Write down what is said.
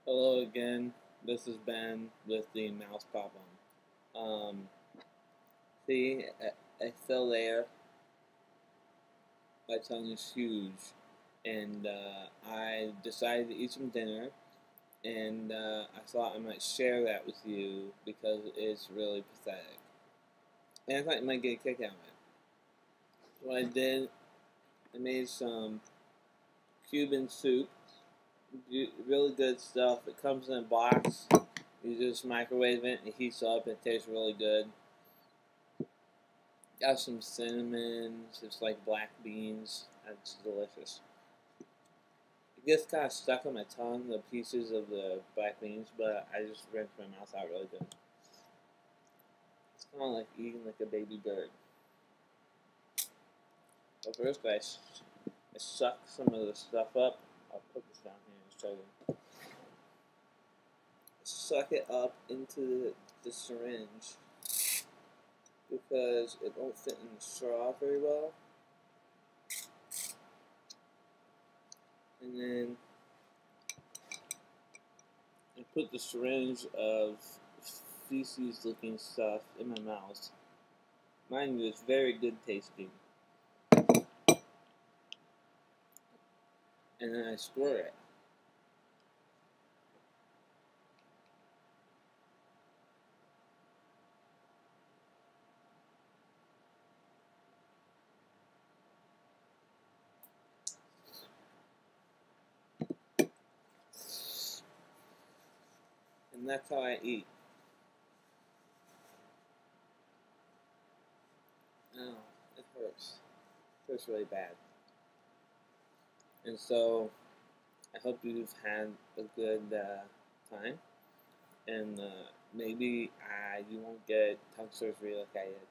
Hello again. This is Ben with the mouse problem. Um, see, it's still there. My tongue is huge, and I decided to eat some dinner, and I thought I might share that with you because it's really pathetic, and I thought you might get a kick out of it. So what I did, I made some Cuban soup. Really good stuff. It comes in a box. You just microwave it and it heats up. It tastes really good. Got some cinnamon. It's like black beans. It's delicious. It gets kind of stuck on my tongue, the pieces of the black beans, but I just rinsed my mouth out really good. It's kind of like eating like a baby bird. But first, I suck some of the stuff up. I'll put this down here and show you. Suck it up into the syringe because it won't fit in the straw very well. And then I put the syringe of feces looking stuff in my mouth. Mind you, it's very good tasting. And then I squirt it. And that's how I eat. Oh, it hurts. It hurts really bad. And so, I hope you've had a good time. And maybe you won't get tongue surgery like I did.